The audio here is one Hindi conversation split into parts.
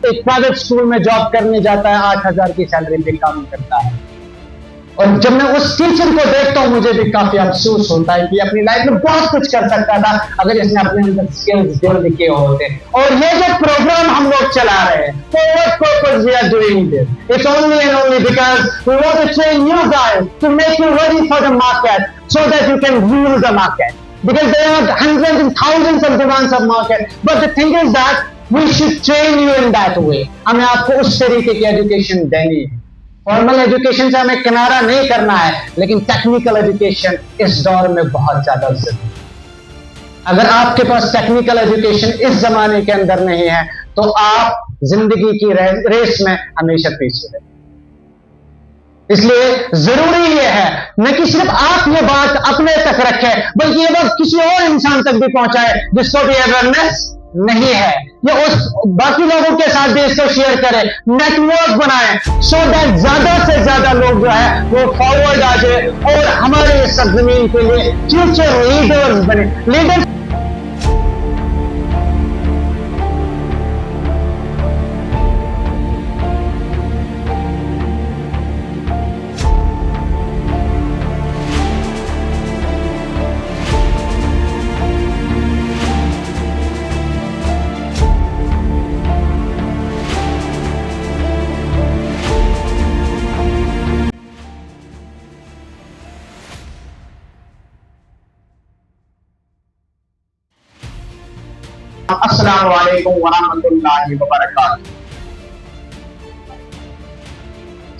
एक प्राइवेट स्कूल में जॉब करने जाता है, 8,000 की सैलरी पे काम करता है। और जब मैं उस टीचर को देखता हूं मुझे भी काफी अफसोस होता है कि अपनी लाइफ में बहुत कुछ कर सकता था अगर इसने अपने अंदर स्किल्स डेवलप किए होते। और ये जो प्रोग्राम हम लोग चला रहे हैं, for what purpose we are doing this? It's only and only because we want to train you guys to make you ready for the market so that you can rule the market. Because there are hundreds and thousands of demands of market, but the thing is that we should train you in that way. हमें आपको उस तरीके की एजुकेशन देनी है। फॉर्मल एजुकेशन से हमें किनारा नहीं करना है, लेकिन टेक्निकल एजुकेशन इस दौर में बहुत ज्यादा जरूरी है। अगर आपके पास टेक्निकल एजुकेशन इस जमाने के अंदर नहीं है तो आप जिंदगी की रेस में हमेशा पीछे रहे। इसलिए जरूरी यह है न कि सिर्फ आप ये बात अपने तक रखें, बल्कि ये बात किसी और इंसान तक भी पहुंचाए जिसको भी अवेयरनेस नहीं है। ये उस बाकी लोगों के साथ भी इसको शेयर करें, नेटवर्क बनाएं, सो दैट ज्यादा से ज्यादा लोग जो है वो फॉरवर्ड आ जाए और हमारे सरजमीन के लिए फ्यूचर लीडर्स बने। लीडर्स अस्सलामु अलैकुम वरहमतुल्लाहि वबरकातुहू।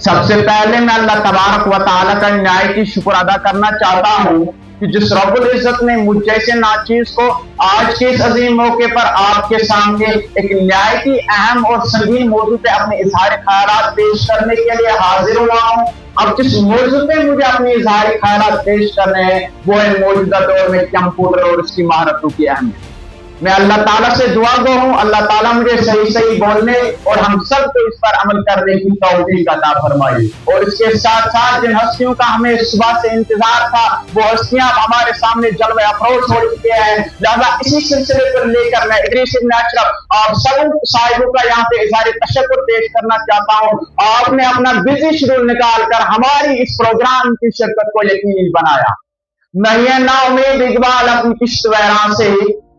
सबसे पहले मैं अल्लाह तबारक व तआला का न्याय की शुक्र अदा करना चाहता हूँ कि जिस रब्बुल इज्जत ने मुझ जैसे नाचीज को आज के इस अजीम मौके पर आपके सामने एक न्याय की अहम और संगीन मौजू पे अपने इजहार ख्यालात पेश करने के लिए हाजिर हुआ हूँ। अब जिस मौजू पे मुझे अपने इजहार ख्यालात पेश करने हैं वो है मौजूदा दौर में कंप्यूटर और उसकी महारतों की अहमियत। मैं अल्लाह ताला से दुआ गो हूँ अल्लाह ताला मुझे सही सही बोलने और हम सब को इस पर अमल करने की तौफीक अता फरमाई। और इसके साथ साथ जिन हस्तियों का हमें सुबह से इंतजार था वो हस्तियां हमारे सामने जलवे अफरोज हो चुके हैं, लिहाजा इसी सिलसिले पर लेकर मैं इदरीस इब्न अशरफ आप सब साहिबों का यहाँ पे इज़हार तशक्कुर पेश करना चाहता हूँ। आपने अपना बिजी शेड्यूल निकाल कर हमारी इस प्रोग्राम की शिरकत को यकीनी बनाया। नहीं है ना उम्मीद इकबाल अपनी किश्त वैरान से,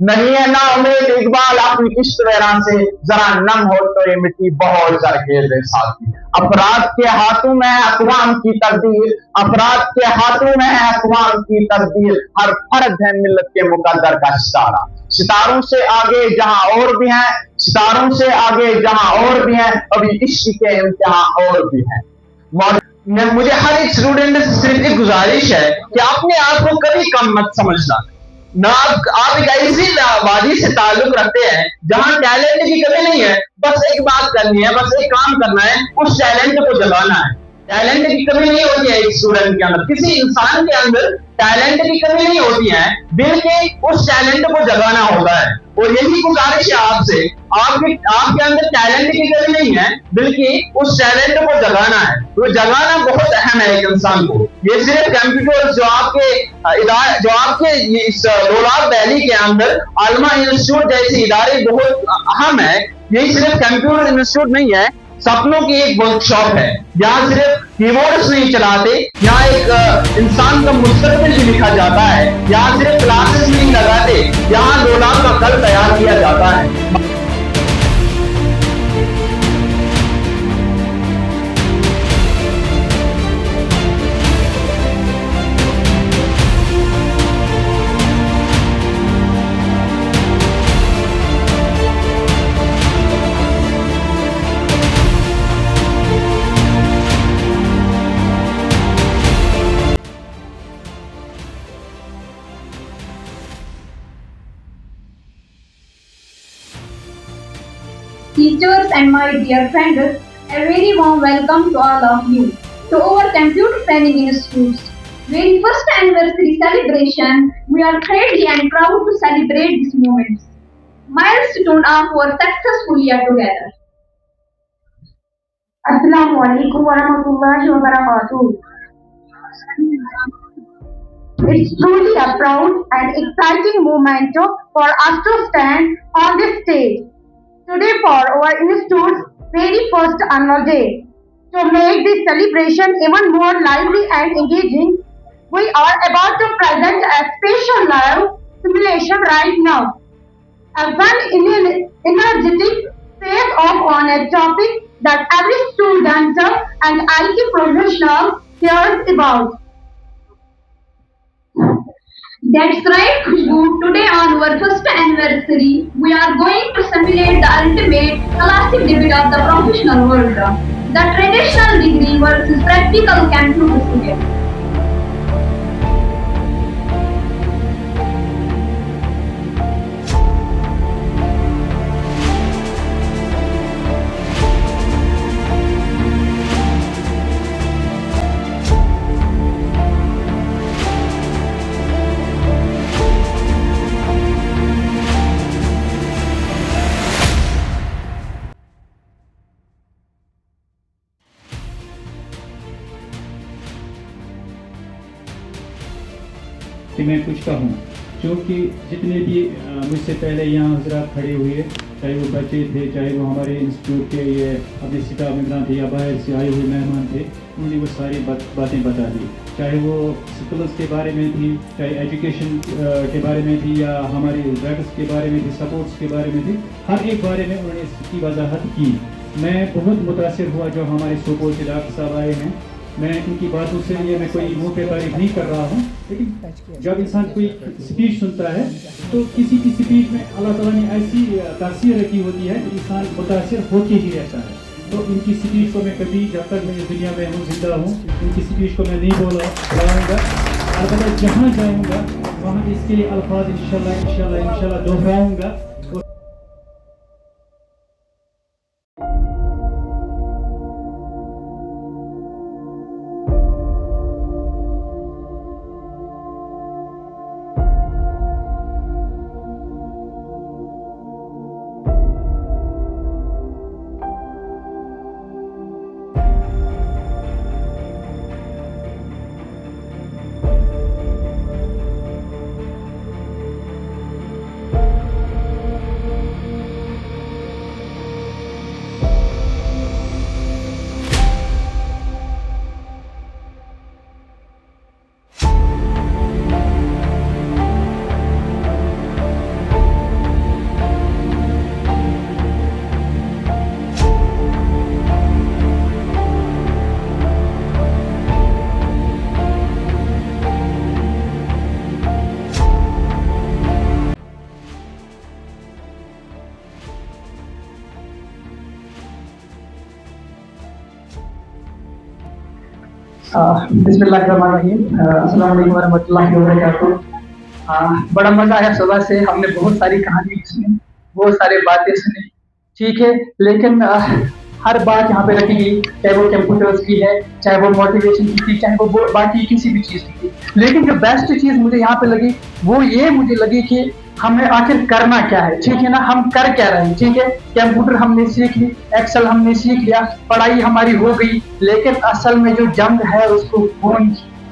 नहीं है ना उम्मीद इकबाल अपनी किश्त वैरान से, जरा नम हो तो ये मिट्टी बहुत जरखेज है साथी। अपराध के हाथों में है अक़वाम की तकदीर, अपराध के हाथों में है अक़वाम की तकदीर, हर फर्द है मिल्लत के मुकद्दर का सितारा। सितारों से आगे जहां और भी हैं, सितारों से आगे जहां और भी हैं, अभी इश्क के इम्तिहान और भी हैं। मुझे हर एक स्टूडेंट से सिर्फ एक गुजारिश है कि अपने आप को कभी कम मत समझना। ना आप एक ऐसी वादी से ताल्लुक रखते हैं जहां टैलेंट की कमी नहीं है, बस एक बात करनी है, बस एक काम करना है, उस टैलेंट को जगाना है। टैलेंट की कमी नहीं होती है एक स्टूडेंट के अंदर, किसी इंसान के अंदर टैलेंट की कमी नहीं होती है, बल्कि उस टैलेंट को जगाना होता है। और यही गुजारिश है आपसे, आपके अंदर टैलेंट की कमी नहीं है, बल्कि उस टैलेंट को जगाना है। तो जगाना बहुत अहम है एक इंसान को। ये सिर्फ कंप्यूटर जो आपके इस लोलाब वैली के अंदर आलमा इंस्टीट्यूट जैसे इदारे बहुत अहम है। यही सिर्फ कंप्यूटर इंस्टीट्यूट नहीं है, सपनों की एक वर्कशॉप है। यहाँ सिर्फ कीबोर्ड्स नहीं चलाते, यहाँ एक इंसान का मुस्तकबिल भी लिखा जाता है। यहाँ सिर्फ क्लासेस नहीं लगाते, यहाँ लोलाब का कल तैयार किया जाता है। Teachers and my dear friends, a very warm welcome to all of you to our Computer Training Institute's very first anniversary celebration. We are thrilled and proud to celebrate this moment, milestone of our successful year together. Assalamu alaikum warahmatullahi wabarakatuh. It's truly a proud and exciting moment for us to stand on this stage today for our institute's very first annual day. To make this celebration even more lively and engaging, we are about to present a special live simulation right now. A energetic face-off on a topic that every student and IT professional cares about. That's right, Khushbu. Today on our first anniversary, we are going to simulate the ultimate classic debate of the professional world. The traditional degree versus practical computer science. कि मैं कुछ कहूँ, क्योंकि जितने भी मुझसे पहले यहाँ हजरात खड़े हुए, चाहे वो बच्चे थे, चाहे वो हमारे इंस्टीट्यूट के ये अपने स्टाफ मेंबर थे या बाहर से आए हुए मेहमान थे, उन्होंने वो सारी बातें बता दी। चाहे वो स्किल्स के बारे में थी, चाहे एजुकेशन के बारे में थी, या हमारे ड्रग्स के बारे में थी, सपोर्ट्स के बारे में थी, हर एक बारे में उन्होंने इसकी वजाहत की। मैं बहुत मुतासिर हुआ जो हमारे सुपोल के डॉक्टर साहब आए हैं। मैं इनकी बातों से ये मैं कोई मुंह पे तारीफ नहीं कर रहा हूँ, लेकिन जब इंसान कोई स्पीच सुनता है तो किसी की स्पीच में अल्लाह ताला ने ऐसी तासीर रखी होती है कि इंसान मुतासिर होके ही रहता है। तो इनकी स्पीच को मैं कभी, जब तक मैं इस दुनिया में हूँ, जिंदा हूँ, इनकी स्पीच को मैं नहीं बोलाऊँगा। अलबत्ता जहाँ जाऊँगा वहाँ इसके अल्फाज इंशाल्लाह दोहराऊँगा। बिस्मिल्लाहिर्रहमानिर्रहीम। अस्सलाम वालेकुम रहमतुल्लाहि व बरकातुहू। बड़ा मजा आया, सुबह से हमने बहुत सारी कहानी सुनी, बहुत सारी बातें सुनी, ठीक है। लेकिन हर बात यहाँ पे रखी गई, चाहे वो कंप्यूटर्स की है, चाहे वो मोटिवेशन की थी, चाहे वो बाकी किसी भी चीज़ की थी। लेकिन जो बेस्ट चीज़ मुझे यहाँ पे लगी वो ये मुझे लगी कि हमें आखिर करना क्या है, ठीक है ना, हम कर क्या रहे हैं, ठीक है। कंप्यूटर हमने सीख ली, एक्सेल हमने सीख लिया, पढ़ाई हमारी हो गई, लेकिन असल में जो जंग है उसको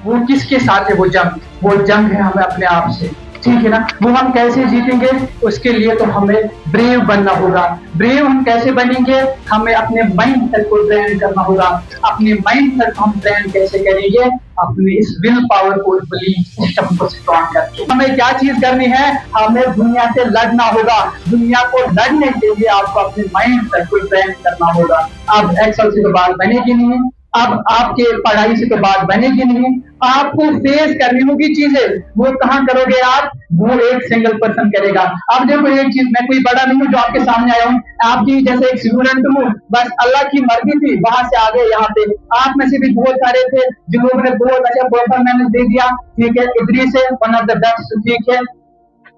वो किसके साथ है? वो जंग है हमें अपने आप से, ठीक है ना। वो हम कैसे जीतेंगे, उसके लिए तो हमें ब्रेव बनना होगा। ब्रेव हम कैसे बनेंगे? हमें अपने माइंड सेट को ट्रेन करना होगा। अपने माइंड सेट को हम ट्रेन कैसे करेंगे? अपने इस विल पावर को, बिलीफ सिस्टम को स्ट्रॉन्ग करके। हमें क्या चीज करनी है? हमें दुनिया से लड़ना होगा। दुनिया को लड़ने के लिए आपको अपने माइंड सेट को ट्रेन करना होगा। अब एक्सेल से तो बात बनेगी नहीं, अब आपके पढ़ाई से तो बात बनेगी नहीं, आपको फेस करनी होगी चीजें। वो कहाँ करोगे आप? वो एक सिंगल पर्सन करेगा। अब देखो एक चीज, मैं कोई बड़ा नहीं हूँ जो आपके सामने आया हूँ, आपकी जैसे एक स्टूडेंट हूँ, बस अल्लाह की मर्जी थी, वहां से आ गए यहाँ पे। आप में से भी बहुत सारे थे जिन लोगों ने बहुत अच्छा परफॉर्मेंस दे दिया, ठीक है। इधरी से वन ऑफ द बेस्ट, ठीक है।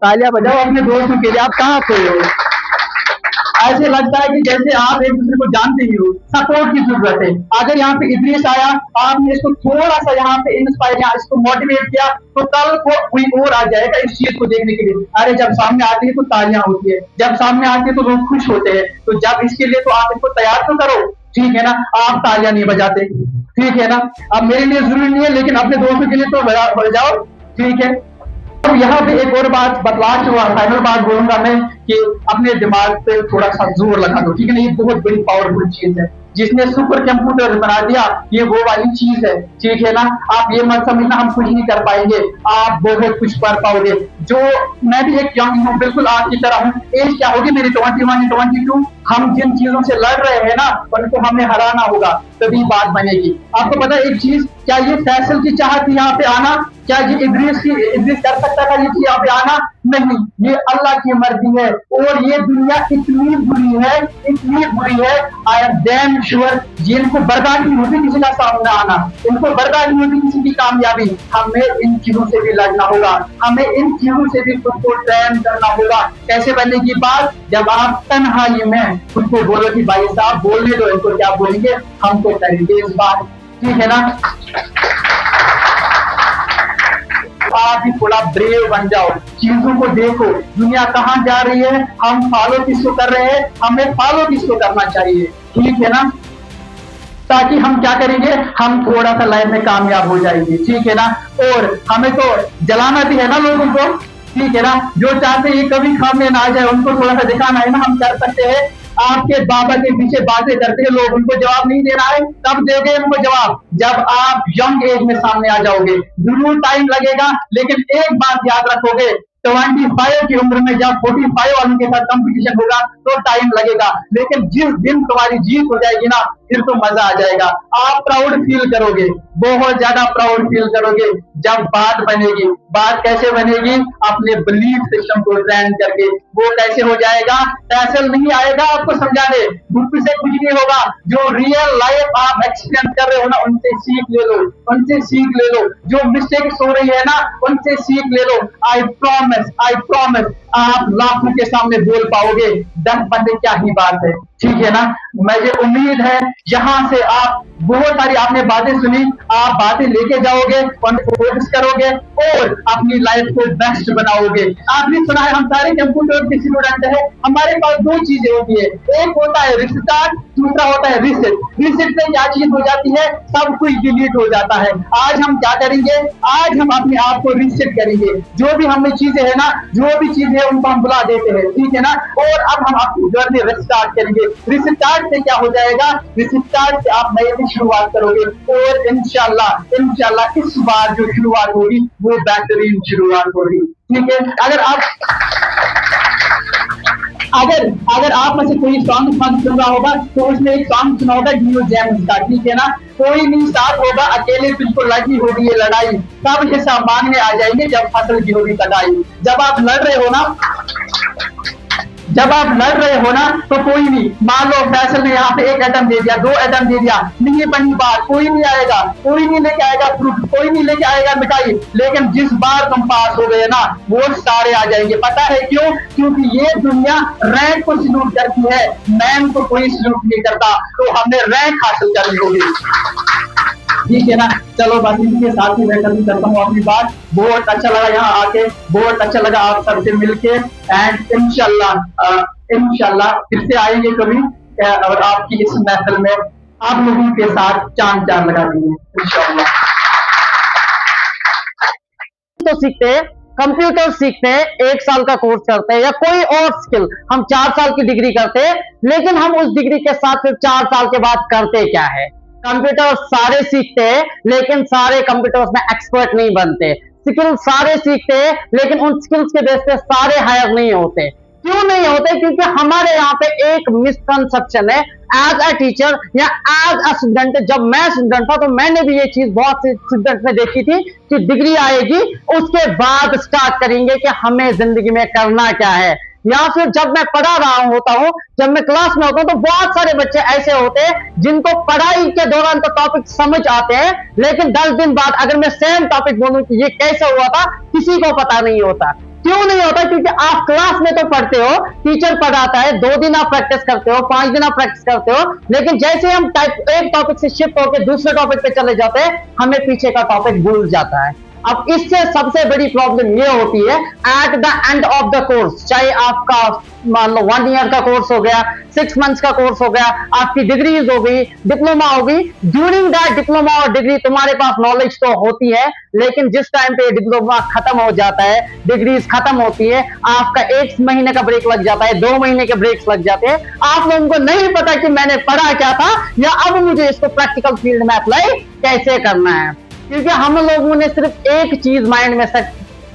तालियां बजाओ अपने दोस्तों के लिए। आप कहाँ पे हो? ऐसे लगता है कि जैसे आप एक दूसरे को जानते ही हो। सपोर्ट की जरूरत है। अगर यहाँ पे इद्रीस आया, आपने इसको थोड़ा सा यहाँ पे इंस्पायर किया, इसको मोटिवेट किया, तो कल को कोई और आ जाएगा इस चीज को देखने के लिए। अरे जब सामने आती है तो तालियां होती है, जब सामने आती है तो लोग खुश होते हैं। तो जब इसके लिए तो आप इसको तैयार तो करो, ठीक है ना। आप तालियां नहीं बजाते, ठीक है ना। अब मेरे लिए जरूरी नहीं है, लेकिन अपने दोस्तों के लिए तो बजाओ, ठीक है। अब यहाँ पे एक और बात बतलाश हुआ, फाइनल बात बोलूंगा मैं कि अपने दिमाग पे थोड़ा सा जोर लगा दो, ठीक है ना। ये बहुत बड़ी पावरफुल चीज है, जिसने सुपर कंप्यूटर बना दिया ये वो वाली चीज है, ठीक है ना। आप ये मत समझना हम कुछ नहीं कर पाएंगे, आप बहुत कुछ कर पाओगे। जो मैं भी एक यंग हूँ, बिल्कुल आपकी तरह हूँ। एज क्या होगी मेरी 21 22। हम जिन चीजों से लड़ रहे हैं ना उनको हमें हराना होगा, तभी बात बनेगी। आपको पता है एक चीज, क्या ये फैसल की चाहत थी यहाँ पे आना? क्या ये इद्रिस कर सकता था ये यहाँ पे आना? नहीं, ये अल्लाह की मर्जी है। और ये दुनिया इतनी बुरी है, इतनी बुरी है, आई एम डैम श्योर ये इनको बर्दाश्त नहीं होती किसी का सामने आना, इनको बर्दाश्त नहीं होती किसी की कामयाबी। हमें इन चीजों से भी लड़ना होगा, हमें इन चीजों से भी खुद को ट्रेन करना होगा। कैसे बनेगी बात? जब आप तन्हाई में खुद को बोलो कि भाई साहब बोलने दो, इनको क्या बोलेंगे, हम तो करेंगे इस बात, ठीक है ना। आप भी थोड़ा ब्रेव बन जाओ, चीजों को देखो, दुनिया कहाँ जा रही है, हम फॉलो किसको कर रहे हैं, हमें फॉलो किसको करना चाहिए, ठीक है ना। ताकि हम क्या करेंगे, हम थोड़ा सा लाइफ में कामयाब हो जाएंगे, ठीक है ना। और हमें तो जलाना भी है ना लोगों को, ठीक है ना। जो चाहते हैं कभी खामने ना आ जाए उनको थोड़ा सा दिखाना है ना, हम कर सकते हैं। आपके बाबा के पीछे बातें करते हैं लोग, उनको जवाब नहीं देना है, तब दोगे उनको जवाब जब आप यंग एज में सामने आ जाओगे। जरूर टाइम लगेगा, लेकिन एक बात याद रखोगे, 25 की उम्र में जब 45 वालों के साथ कंपटीशन होगा तो टाइम लगेगा, लेकिन जिस दिन तुम्हारी जीत हो जाएगी ना फिर तो मजा आ जाएगा। आप प्राउड फील करोगे, बहुत ज्यादा प्राउड फील करोगे जब बात बनेगी। बात कैसे बनेगी? अपने बिलीफ सिस्टम को ट्रेन करके। वो कैसे हो जाएगा? पैसे नहीं आएगा आपको समझाने, बुक से कुछ नहीं होगा। जो रियल लाइफ आप एक्सपीरियंस कर रहे हो ना उनसे सीख ले लो, उनसे सीख ले लो। जो मिस्टेक्स हो रही है ना उनसे सीख ले लो। आई प्रॉमिस आप लाखों के सामने बोल पाओगे, 10 बंदे क्या ही बात है, ठीक है ना। मुझे उम्मीद है यहाँ से आप बहुत सारी आपने बातें सुनी, आप बातें लेके जाओगे, फोकस करोगे और अपनी लाइफ को बेस्ट बनाओगे। आपने सुना है हम सारे कंप्यूटर के स्टूडेंट हैं, हमारे पास दो चीजें होती है, एक होता है रिस्टार्ट, दूसरा होता है रीसेट। रीसेट से क्या चीज हो जाती है, सब कुछ डिलीट हो जाता है। आज हम क्या करेंगे, आज हम अपने आप को रीसेट करेंगे। जो भी हमें चीजें है ना, जो भी चीजें उनको हम बुला देते हैं, ठीक है ना। और अब हम अपनी जर्नी रिस्टार्ट करेंगे। रिस्टार्ट से क्या हो जाएगा, रिस्टार्ट से आप नए की शुरुआत करोगे और इंशाल्लाह इस बार जो शुरुआत होगी वो बेहतरीन शुरुआत होगी, ठीक है। अगर आप में से कोई सॉन्ग सुन रहा होगा तो उसमें एक सॉन्ग सुना होगा न्यू जेम्स का, ठीक है ना। कोई नहीं साथ होगा, अकेले तुझको लड़नी होगी ये लड़ाई, सब हिस्सा मांगने आ जाएंगे जब फसल की होगी कटाई। जब आप लड़ रहे हो ना तो कोई नहीं, मान लो फैसल ने यहाँ पे 1 एटम दे दिया, 2 एटम दे दिया, नहीं बनी बात, कोई नहीं आएगा, कोई नहीं लेके आएगा फ्रूट, कोई नहीं लेके आएगा मिठाई। लेकिन जिस बार तुम पास हो गए ना वो सारे आ जाएंगे। पता है क्यों? क्योंकि ये दुनिया रैंक को सल्यूट करती है, मैन को कोई सल्यूट नहीं करता। तो हमने रैंक हासिल करनी होगी, ठीक है ना। चलो बस इनके साथ ही मैं करता हूँ अपनी बात। बहुत अच्छा लगा यहाँ आके, बहुत अच्छा लगा आप सबसे मिलके। एंड इंशाल्लाह फिर से आएंगे कभी और आपकी इस महफिल में आप लोगों के साथ चांद लगा देंगे इंशाल्लाह। तो सीखते हैं, कंप्यूटर सीखते हैं, 1 साल का कोर्स करते हैं या कोई और स्किल, हम 4 साल की डिग्री करते हैं। लेकिन हम उस डिग्री के साथ फिर 4 साल के बाद करते क्या है? कंप्यूटर सारे सीखते हैं लेकिन सारे कंप्यूटर्स में एक्सपर्ट नहीं बनते। स्किल सारे सीखते हैं लेकिन उन स्किल्स के बेस पे सारे हायर नहीं होते। क्यों नहीं होते? क्योंकि हमारे यहाँ पे एक मिसकंसेप्शन है एज अ टीचर या एज अ स्टूडेंट। जब मैं स्टूडेंट था तो मैंने भी ये चीज बहुत से स्टूडेंट में देखी थी कि डिग्री आएगी उसके बाद स्टार्ट करेंगे कि हमें जिंदगी में करना क्या है। या फिर जब मैं पढ़ा रहा होता हूँ, जब मैं क्लास में होता हूँ तो बहुत सारे बच्चे ऐसे होते हैं जिनको पढ़ाई के दौरान तो टॉपिक समझ आते हैं, लेकिन 10 दिन बाद अगर मैं सेम टॉपिक बोलूं कि ये कैसे हुआ था, किसी को पता नहीं होता। क्यों नहीं होता? क्योंकि आप क्लास में तो पढ़ते हो, टीचर पढ़ाता है, 2 दिन आप प्रैक्टिस करते हो, 5 दिन आप प्रैक्टिस करते हो, लेकिन जैसे हम एक टॉपिक से शिफ्ट होकर दूसरे टॉपिक पे चले जाते हैं, हमें पीछे का टॉपिक भूल जाता है। अब इससे सबसे बड़ी प्रॉब्लम ये होती है at the end of the course, चाहे आपका मान लो 1 ईयर का कोर्स हो गया, 6 मंथ्स का कोर्स हो गया, आपकी डिग्रीज हो गई, डिप्लोमा हो गई, ड्यूरिंग दैट डिप्लोमा और डिग्री तुम्हारे पास नॉलेज तो होती है, लेकिन जिस टाइम पे डिप्लोमा खत्म हो जाता है, डिग्रीज खत्म होती है, आपका 1 महीने का ब्रेक लग जाता है, 2 महीने के ब्रेक्स लग जाते हैं, आप लोगों को नहीं पता कि मैंने पढ़ा क्या था या अब मुझे इसको प्रैक्टिकल फील्ड में अप्लाई कैसे करना है। क्योंकि हम लोगों ने सिर्फ एक चीज माइंड में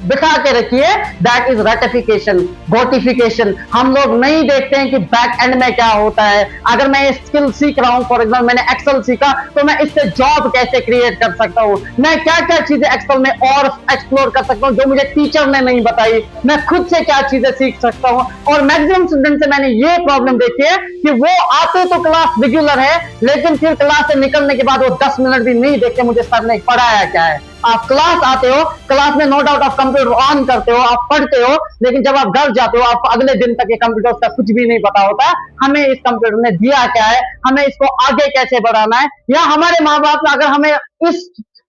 बिठा के रखी है, दैट इज रेटिफिकेशन, नोटिफिकेशन। हम लोग नहीं देखते हैं कि बैक एंड में क्या होता है। अगर मैं ये स्किल सीख रहा हूं, फॉर एग्जाम्पल मैंने एक्सेल सीखा, तो मैं इससे जॉब कैसे क्रिएट कर सकता हूं, मैं क्या क्या चीजें एक्सेल में और एक्सप्लोर कर सकता हूं जो मुझे टीचर ने नहीं बताई, मैं खुद से क्या चीजें सीख सकता हूं। और मैक्सिमम स्टूडेंट से मैंने ये प्रॉब्लम देखी है कि वो आते तो क्लास रेगुलर है, लेकिन फिर क्लास से निकलने के बाद वो 10 मिनट भी नहीं देखते मुझे सर ने पढ़ाया क्या है। आप क्लास आते हो, क्लास में नो डाउट आप कंप्यूटर ऑन करते हो, आप पढ़ते हो, लेकिन जब आप घर जाते हो आपको अगले दिन तक ये कंप्यूटर का कुछ भी नहीं पता होता हमें इस कंप्यूटर ने दिया क्या है, हमें इसको आगे कैसे बढ़ाना है, या हमारे माँ बाप अगर हमें इस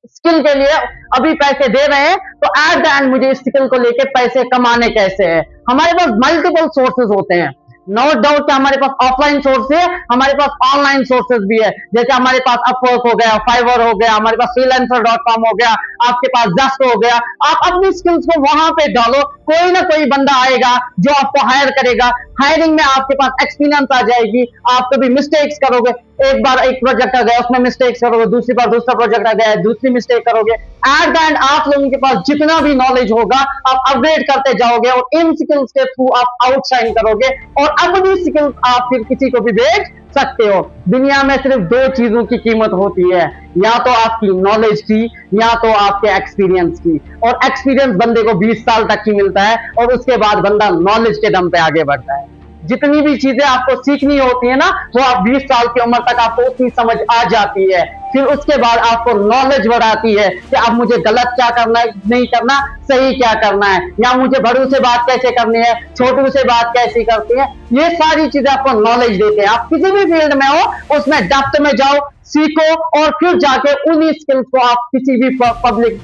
स्किल के लिए अभी पैसे दे रहे हैं तो एट द एंड मुझे इस स्किल को लेके पैसे कमाने कैसे है। हमारे पास मल्टीपल सोर्सेज होते हैं, नो डाउट कि हमारे पास ऑफलाइन सोर्स है, हमारे पास ऑनलाइन सोर्सेज भी है, जैसे हमारे पास अपवर्क हो गया, फाइवर हो गया, हमारे पास freelancer.com हो गया, आपके पास जस्ट हो गया। आप अपनी स्किल्स को वहां पे डालो, कोई ना कोई बंदा आएगा जो आपको हायर करेगा, हायरिंग में आपके पास एक्सपीरियंस आ जाएगी, आप कभी मिस्टेक्स करोगे, एक बार एक प्रोजेक्ट आ गया उसमें मिस्टेक्स करोगे, दूसरी बार दूसरा प्रोजेक्ट आ गया दूसरी मिस्टेक करोगे, एट द एंड आप लोगों के पास जितना भी नॉलेज होगा आप अपग्रेड करते जाओगे और इन स्किल्स के थ्रू आप आउटशाइन करोगे और अपनी स्किल्स आप फिर किसी को भी बेच सकते हो। दुनिया में सिर्फ 2 चीजों की कीमत होती है, या तो आपकी नॉलेज की या तो आपके एक्सपीरियंस की, और एक्सपीरियंस बंदे को 20 साल तक की मिलता है और उसके बाद बंदा नॉलेज के दम पे आगे बढ़ता है। जितनी भी चीजें आपको सीखनी होती है ना, वो आप 20 साल की उम्र तक आपको उतनी समझ आ जाती है, फिर उसके बाद आपको नॉलेज बढ़ाती है कि अब मुझे गलत क्या करना है, नहीं करना, सही क्या करना है, या मुझे बड़ों से बात कैसे करनी है, छोटों से बात कैसी करती है, ये सारी चीजें आपको नॉलेज देते हैं। आप किसी भी फील्ड में हो उसमें डेप्थ में जाओ, सीखो और फिर जाके उन्हीं स्किल्स को आप किसी भी पब्लिक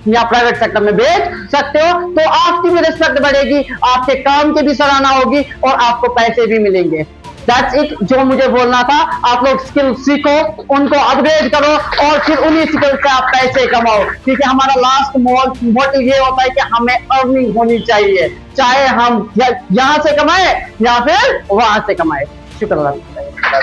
या प्राइवेट सेक्टर में बेच सकते हो, तो आपकी भी रिस्पेक्ट बढ़ेगी, आपके काम की भी सराहना होगी और आपको पैसे भी मिलेंगे। दैट्स इट जो मुझे बोलना था। आप लोग स्किल सीखो, उनको अपग्रेड करो और फिर उन्हीं स्किल से आप पैसे कमाओ, क्योंकि हमारा लास्ट मोटिव ये होता है कि हमें अर्निंग होनी चाहिए, चाहे हम यहां से कमाए या फिर वहां से कमाए। शुक्रिया।